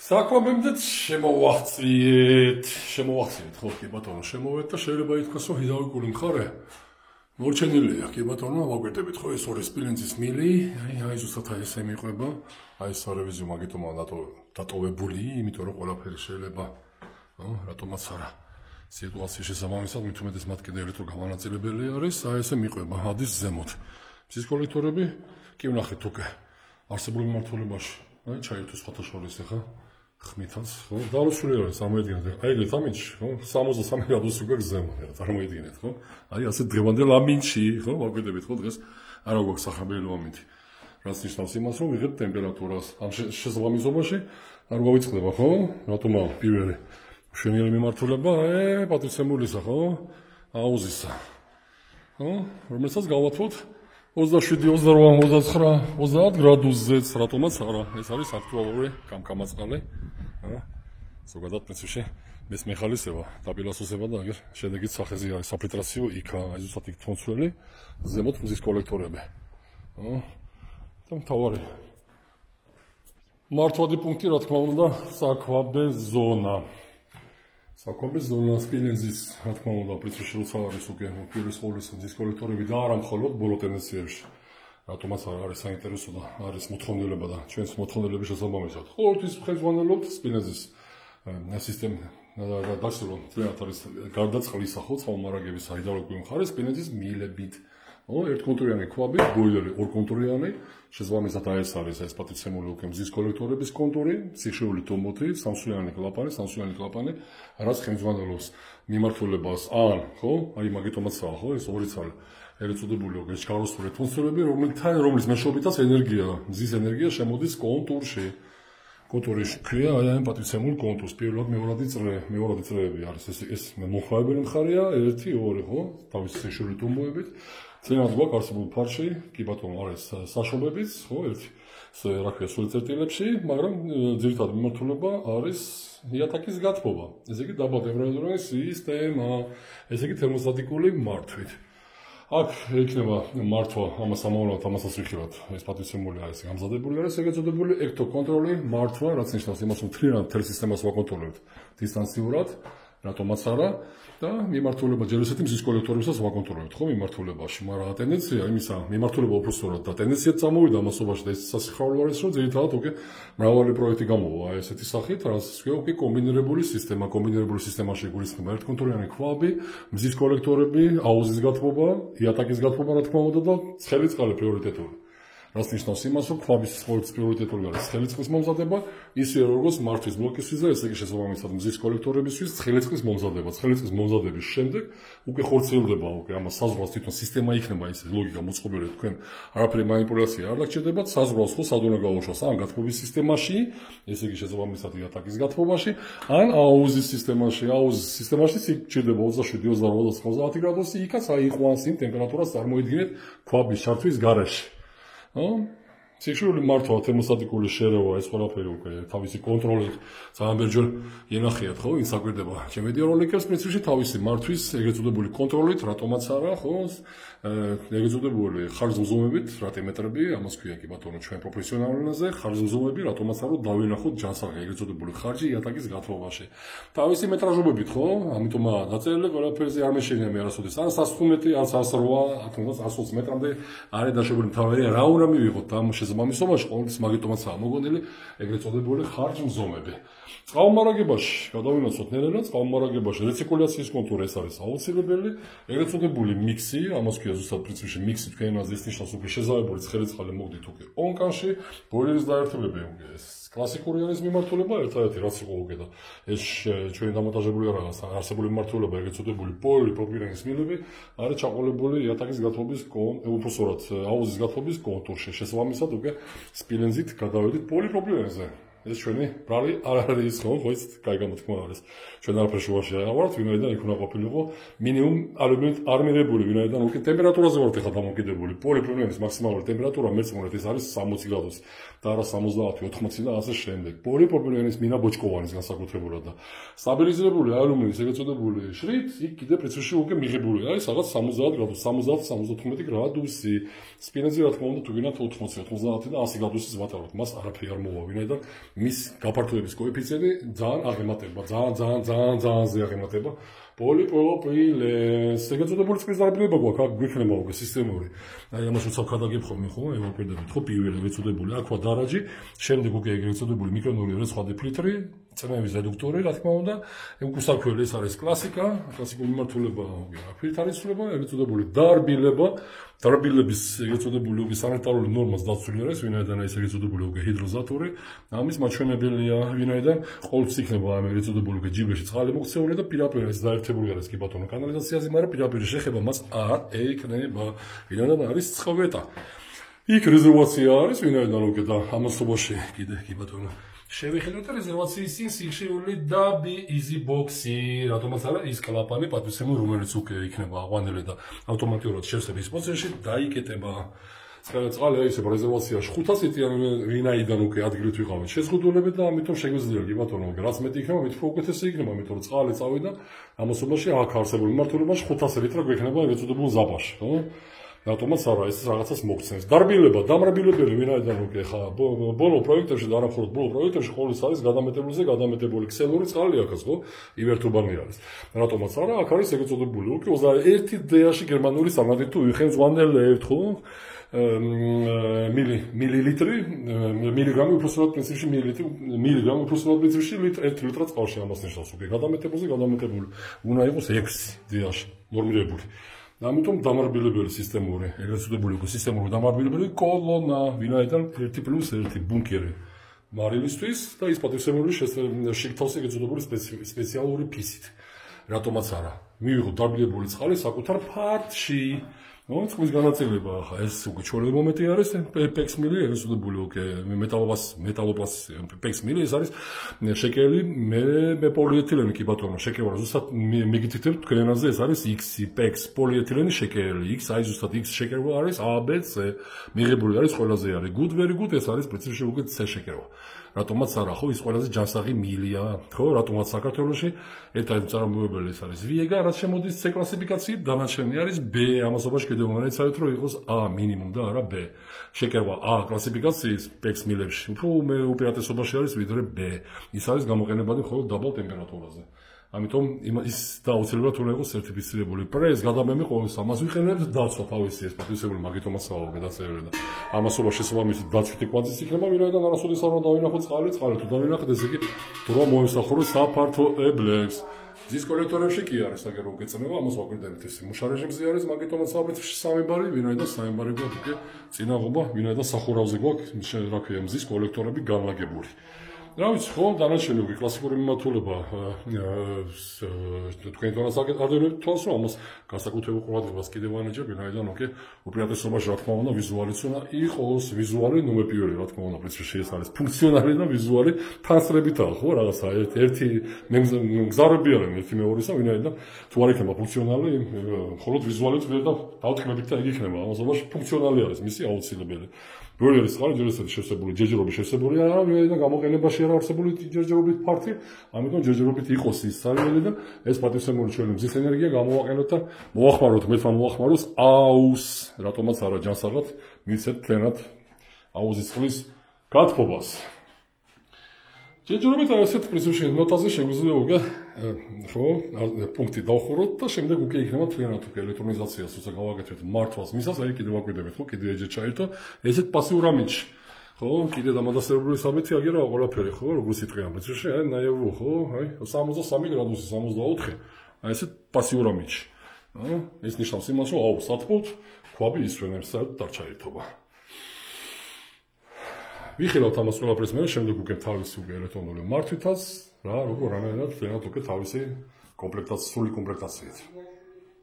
საკვებებდეთ შემოვახციეთ, ხო კი ბატონო, შემოვეთ და შეიძლება ითქვას, რომ ჰიდრაულიკური მხარე მორჩენილია, კი ბატონო, მოგვეტებით ხო ეს ორი სპილენძის მილი, აი ზუსტად აი ესე მიყვება, აი ეს სარევიზიო მაგითომა დატოვებული, იმიტომ რომ ყველაფერი შეიძლება, რატომაც არა. სიტუაციის შესაბამისად, მით უმეტეს მათ კიდე ელექტროგამანაწილებელი არის, აი ესე მიყვება, ადის ზემოთ. მზის კოლექტორები კი ვნახეთ უკვე არსებული მმართველობაში, აი ჩაირთო სხვათა შორის ახლა ხმითაც, ხო? დაუსული არის, წარმოიდგინეთ, აი ეგრეთ ამინჩი, ხო? 63 გრადუსი უკვე ზემო, წარმოიდგინეთ, ხო? აი ასე დღევანდელ ამინჩი, ხო? მოგვიდებით, ხო, დღეს არა გვაქვს სახაბელო ამინთი. რაც ნიშნავს იმას, რომ ვიღებთ ტემპერატურას ამ შესაბამისობაში, არ გავიწყდება, ხო? რატომა პირველი მშვენიერი მიმართულება, პატრიცემულისა, ხო? აუზისა. ხო? რომელსაც გავათვალთ 27, 28, 29, 30 გრადუსზეც, რატომაც არა, ეს არის აქტუალური კამკამაწყალი. ზოგადად პრინციპში მის მეხალისება, დაპირასოსება და აგერ შედეგით სახეზე არის საფილტრაციო იქა, აი ზუსტად იქ თონცველი, ზემოთ მზის კოლექტორები. და მთავარი მართვადი პუნქტი, რა თქმა უნდა, საკვაბე ზონა. საკვაბე ზონა სპილენძის, რა თქმა უნდა, პრინციპში როცა არის უკვე პირველის ყოვლის მზის კოლექტორები და არა მხოლოდ ბოლო ტენდენციებში. რატომაც არის საინტერესო და არის მოთხოვნილება და ჩვენს მოთხოვნილების შესაბამისად. ყოველთვის ხელმძღვანელობთ სპილენძის სისტემა დასრულო თლიანად არის გარდაწყლისა ხო წყალმარაგების ჰიდრაულიკური მხარე სპილენძის მილებით. ერთკონტურიანი ქვაბი, ბოილერი ორკონტურიანი, შესაბამისად ეს არის ეს პატრიცემული უკვე მზის კოლექტორების კონტური, სიხშირული ტომბოთი, სამსვლიანი კლაპანი, რაც ხელმძღვანელობს მიმართულებას ან, ხო, აი მაგიტომაცაა, ხო, ეს ორი ცალი. ეგრეთ წოდებული როგორც ჩაროსული თუნცრები, რომლის მეშვეობითაც ენერგია, მზის ენერგია შემოდის კონტურში. კონტურში ქვია აი ამ პატრიცემულ კონტურს. პირველად მეორადი წრეები არის ეს მოხმარებელი მხარეა, 1, 2, ხო, თავისი სიხშირული ტომბოებით. წინათ გვაქვს არსებული ფარში, კი ბატონო, არის საშობებიც, ხო, ერთი რა ქვია სულ წერტილებში, მაგრამ ძირითადი მიმართულება არის იატაკის გათბობა. ესე იგი დაბალ ტემპერატურული სისტემა, ესე იგი თერმოსტატიკური მართვით. აქ იქნება მართვა ამას ამავალად, ამასაც ვიხილავთ, ეს პატრიცემული არის გამზადებული არის, ეგრეთ წოდებული ექტოკონტროლი მართვა, რაც ნიშნავს იმას, რომ მთლიანად მთელ სისტემას ვაკონტროლებთ დისტანციურად, რატომაც არა. და მიმართულება ჯერ ესეთი მზის კოლექტორებსაც ვაკონტროლებთ, ხო, მიმართულებაში, მაგრამ ტენდენცია იმისა, მიმართულება უფრო სწორად და ტენდენციაც წამოვიდა მასობაში და ეს სასიხარულო არის, რომ ძირითადად უკვე მრავალი პროექტი გამოვა ესეთი სახით, რაც ქვია უკვე კომბინირებული სისტემაში გულისხმობა ერთკონტურიანი ქვაბი, მზის კოლექტორები, აუზის გათბობა, იატაკის გათბობა, რა თქმა უნდა და ცხელი წყალი პრიორიტეტული. რაც ნიშნავს იმას, რომ ქვაბის პრიორიტეტული არის ცხელი წყლის მომზადება, ისე როგორც მართვის ბლოკისთვის და ესე იგი შესაბამისად მზის კოლექტორებისთვის ცხელი წყლის მომზადება. ცხელი წყლის მომზადების შემდეგ უკვე ხორციელდება უკვე ამას საზღვრავს თვითონ სისტემა იქნება ისე ლოგიკა მოწყობილი თქვენ არაფერი манипуляცია არ დაგჭირდებათ საზღვრავს ხო სად უნდა გაუშვას ან გათბობის სისტემაში, ესე იგი შესაბამისად იატაკის გათბობაში, ან აუზის სისტემაში სიჭირდება 27, 28, 30 გრადუსი, იქაც აიყვანს იმ ტემპერატურას წარმოიდგინეთ ქვაბის ჩართვის გარეშე. სიხშირული მართვა, თერმოსტატიკური შერევა, ეს ყველაფერი უკვე თავისი კონტროლით ძალიან ბევრჯერ ინახიათ, ხო, ვინც აკვირდება ჩემ ვიდეოროლიკებს, პრინციპში თავისი მართვის ეგრეთ წოდებული კონტროლით, რატომაც არა, ხო, ეგრეთ წოდებული ხარჯზომებით, რატიმეტრები, ამას ქვია კი ბატონო ჩვენ პროფესიონალურ ენაზე, ხარჯზომები, რატომაც არა დავინახოთ ჯანსაღი ეგრეთ წოდებული ხარჯი იატაკის გათბობაში. თავისი მეტრაჟობით, ხო, ამიტომაა დაწერილი ყველაფერზე არ მეშენია მე არასოდეს, ან 115, ან 108, ან 120 მეტრამდე არის დაშვებული მთავარი რა უნდა მივიღოთ ამ შესაბამისობაში ყოველთვის მაგიტომაცაა მოგონილი ეგრეთ წოდებული ხარჯმზომები. წყალმარაგებაში გადავინაცვლოთ ნელ-ნელა წყალმარაგებაში რეცირკულაციის კონტური ეს არის აუცილებელი, ეგრეთ წოდებული მიქსი, ამას ქვია ზუსტად პრინციპში მიქსი თქვენ აზრის ის ნიშნავს უკვე შეზავებული ცხელი წყალი მოგდით უკვე ონკანში, ბოილერის დაერთებები უკვე ეს კლასიკური არის მიმართულება, ერთადერთი რაც იყო უკვე და ეს ჩვენი დამონტაჟებული რაღაც არსებული მიმართულება ეგრეთ წოდებული პოლიპროპილენის მილები არის ჩაყოლებული იატაკის გათბობის უფრო სწორად აუზის გათბობის კონტურში. შესაბამისად უკვე სპილენძით გადავედით პოლიპროპილენზე. ეს ჩვენი ბრალი არ არის ხო, ის კაი გამოთქმა არის. ჩვენ არაფერ შუაში ავართ, ვინაიდან იქ უნდა ყოფილიყო მინიმუმ არმირებული, ვინაიდან უკვე ტემპერატურაზე ვართ ახლა დამოკიდებული. პოლიპროპილენის მაქსიმალური ტემპერატურა მეცნიერად ეს არის 60 გრადუსი და არა 70, 80 და ასე შემდეგ. პოლიპროპილენის მინა ბოჭკოვანის განსაკუთრებულად და სტაბილიზირებული ალუმინის ეგრეთ წოდებული შრით, იქ კიდე პრინციპში უკვე მიღებული არის რაღაც 70 გრადუსი, 70-75 გრადუსი. სპილენძი რა თქმა უნდა თუ გინდათ 80, 90 და 100 გრადუსის ვატაროთ, მას არაფერი არ მოვა, ვინაიდან მის გაფართოების კოეფიციენტი ძალიან აღემატება, ძალიან აღემატება პოლიპროპილენს. ეგ ეწოდებული წყლის დარბინება გვაქვს, აქ გვიქნება უკვე სისტემური. აი ამას უცებ ხადაგებ ხოლმე ხო, ევაკუირდებით ხო, პირველი ეწოდებული აქ ვარ დარაჯი, შემდეგ უკვე ეგ ეწოდებული მიკრონული რიცხვ დიფლიტრი, წნევის რედუქტორი, რა თქმა უნდა. ეგ უსაფრთხოელი ეს არის კლასიკა, კლასიკური მიმართულება, ფირთარისულება, ეგ ეწოდებული დარბილება. დარბილების ეგ ეწოდებული უკვე სანიტარული ნორმას დაცული არის, ვინაიდან ეს ეგ ეწოდებული უკვე ჰიდროზატური. ამის მაჩვენებელია, ვინაიდან ყოველთვის იქნება ამ ეგ ეწოდებული უკვე ჯიბეში წყალი მოქცეული და პირდაპირ ეს დაერთებული არის კი ბატონო კანალიზაციაზე, მაგრამ პირდაპირ შეხება მას არ ექნება, ვინაიდან არის წვეტა. იქ რეზერვაცია არის, ვინაიდან უკვე და ამასობაში კიდე კი ბატონო შევიხედოთ რეზერვაციის წინ სიხშირული და easy box-ი, რატომაც არა ის კლაპანი პატივცემული, რომელიც უკვე იქნება აღვანილი და ავტომატურად შევსების პროცესში დაიკეტება. წყალი აი ესე რეზერვაციაში 500 ლიტრი, ვინაიდან უკვე ადგილით ვიყავით შეზღუდულები და ამიტომ შეგვიძლია კი ბატონო, რაც მეტი იქნება, მით უკეთესი იქნება, იმიტომ რომ წყალი წავიდა ამასობაში აქ არსებულ მიმართულებაში 500 ლიტრი გვექნება ეგ ეწოდებულ ზაბაში, ხო? რატომაც არა ეს რაღაცას მოგცემს. დარბილება, დამრბილებელი, ვინაიდან უკვე ხა ბოლო პროექტებში და არა მხოლოდ ბოლო პროექტებში ყოველთვის არის გადამეტებული ქსელური წყალი აქაც, ხო? ივერთუბანი არის. რატომაც არა, აქ არის ეგ ეწოდებული უკვე 21 დეაში გერმანული სტანდარტით თუ ვიხენ ზვანელევთ, ხო? მილილიტრი, მილიგრამი უბრალოდ პრინციპში მილიგრამი უბრალოდ პრინციპში 1 ლიტრა წყალში ამას ნიშნავს უკვე გადამეტებული უნდა იყოს 6 დეაში ნორმირებული. ამიტომ დამარბილებელი სისტემური, ეგრეთ წოდებული უკვე სისტემური დამარბილებელი კოლონა, ვინაიდან 1+1 ბუნკერი მარილისთვის და ის პატივცემული შეგვთავს ეგრეთ წოდებული სპეციალური ფისით. რატომაც არა, მივიღოთ დარბილებული წყალი საკუთარ ფართში. წყლის განაწილება ახლა ეს უკვე ჩვენი მომენტი არის PEX მილი, ეგრეთ წოდებული უკვე მეტალობას PEX მილი, ეს არის შეკერილი მე პოლიეთილენი კი ბატონო, შეკერება ზუსტად მიგითითებთ თქვენ ენაზე ეს არის X PEX პოლიეთილენი შეკერილი, X აი ზუსტად X შეკერება არის A B C, მიღებული არის ყველაზე არის good very good, ეს არის პრინციპში უკვე C შეკერება. რატომაც არა, ხო, ის ყველაზე ჯანსაღი მილია, ხო, რატომაც საქართველოში ერთ-ერთი წარმოებული ეს არის ვიეგა, რაც შემოდის C კლასიფიკაციით, დანარჩენი არის B, ამასობაში კიდევ უნდა ეცადეთ, რომ იყოს A მინიმუმ და არა B. შეკერება A კლასიფიკაციის PEX მილებში, უფრო უპირატესობაში არის ვიდრე B. ის არის გამოყენებადი მხოლოდ დაბალ ტემპერატურაზე. ამიტომ ის დაუცილებლად უნდა იყოს სერტიფიცირებული პრეს გადამემი ყოველს ამას ვიყენებთ დაცვა თავისი ეს პატივცემული მაგითომაც ავიღე დაწერილი და ამასობა შესაბამისად დაცვითი კვანძიც იქნება, ვინაიდან არასოდეს არ უნდა დავინახოთ წყალი თუ დავინახოთ ესე იგი დრო მოისახუროს საფართოებლებს. ძის კოლექტორებში კი არის აგერო უგეწნება, ამას ვაკვირდებით ეს მუშა რეჟიმზე არის მაგითომაც ავიღეთ 3 ბარი, ვინაიდან 3 ბარი გვაქვს უკვე წინაღობა, ვინაიდან სახურავზე გვაქვს რა ქვია მზის კოლექტორები განლაგებული. რა ვიცი ხო, დანარჩენი უკვე კლასიკური მიმართულება თქვენ თვითონაც ადევნებთ თვალს, რომ ამას განსაკუთრებულ ყურადღებას კიდევ ვანიჭებ, ვინაიდან უკვე უპირატესობაში რა თქმა უნდა ვიზუალიც უნდა იყოს, ვიზუალი ნომერ პირველი რა თქმა უნდა, პრინციპში ეს არის ფუნქციონალი და ვიზუალი თანსწრებითაა, ხო, რაღაცა ერთი მგზავრები არიან ერთი მეორისა, ვინაიდან თუ არ იქნება ფუნქციონალი, მხოლოდ ვიზუალით და დავთქმებით და იგი იქნება, ამასობაში ფუნქციონალი არის მისი აუცილებელი. Ბევრი არის წყალი, ჯერჯერობით შევსებული, ჯერჯერობით შევსებული არა, ვინაიდან გამოყენებაში არა არსებული ჯერჯერობით ფართი, ამიტომ ჯერჯერობით იყოს ის სარიელი და ეს პატივცემული ჩვენი მზის ენერგია გამოვაყენოთ და მოახმაროთ მეტმა მოახმაროს აუს, რატომაც არა ჯანსაღად მიცეთ თლიანად აუზის წყლის გათბობას. ჯერჯერობით ასეთ პრინციპში ნოტაზე შეგვიძლია უკვე ხო პუნქტი დავხუროთ და შემდეგ უკვე იქნება თლიანად უკვე ელექტრონიზაციას თუცა გავაკეთებთ მართვას მისას, აი კიდევ ვაკვირდებით, ხო, კიდე ეჯერ ჩაერთო, ესეთ პასიურ ამინჩი. ხო, კიდე დამადასტურებული საბეთი აგერა ყველაფერი, ხო, როგორც იტყვიან პრინციპში, აი ნაევრო, ხო, აი 63 გრადუსი, 64. აი ესეთ პასიურ ამინჩი. ეს ნიშნავს იმას, რომ აუ, სათბობთ, ქვაბი ისვენებს და დარჩაერთობა. ვიხილავთ ამას ყველაფერს მე, შემდეგ უკვე თავისი უკვე ელექტრონული მართვითაც, რა, როგორ რამენად თლიანად უკვე თავისი კომპლექტაცია, სრული კომპლექტაციით.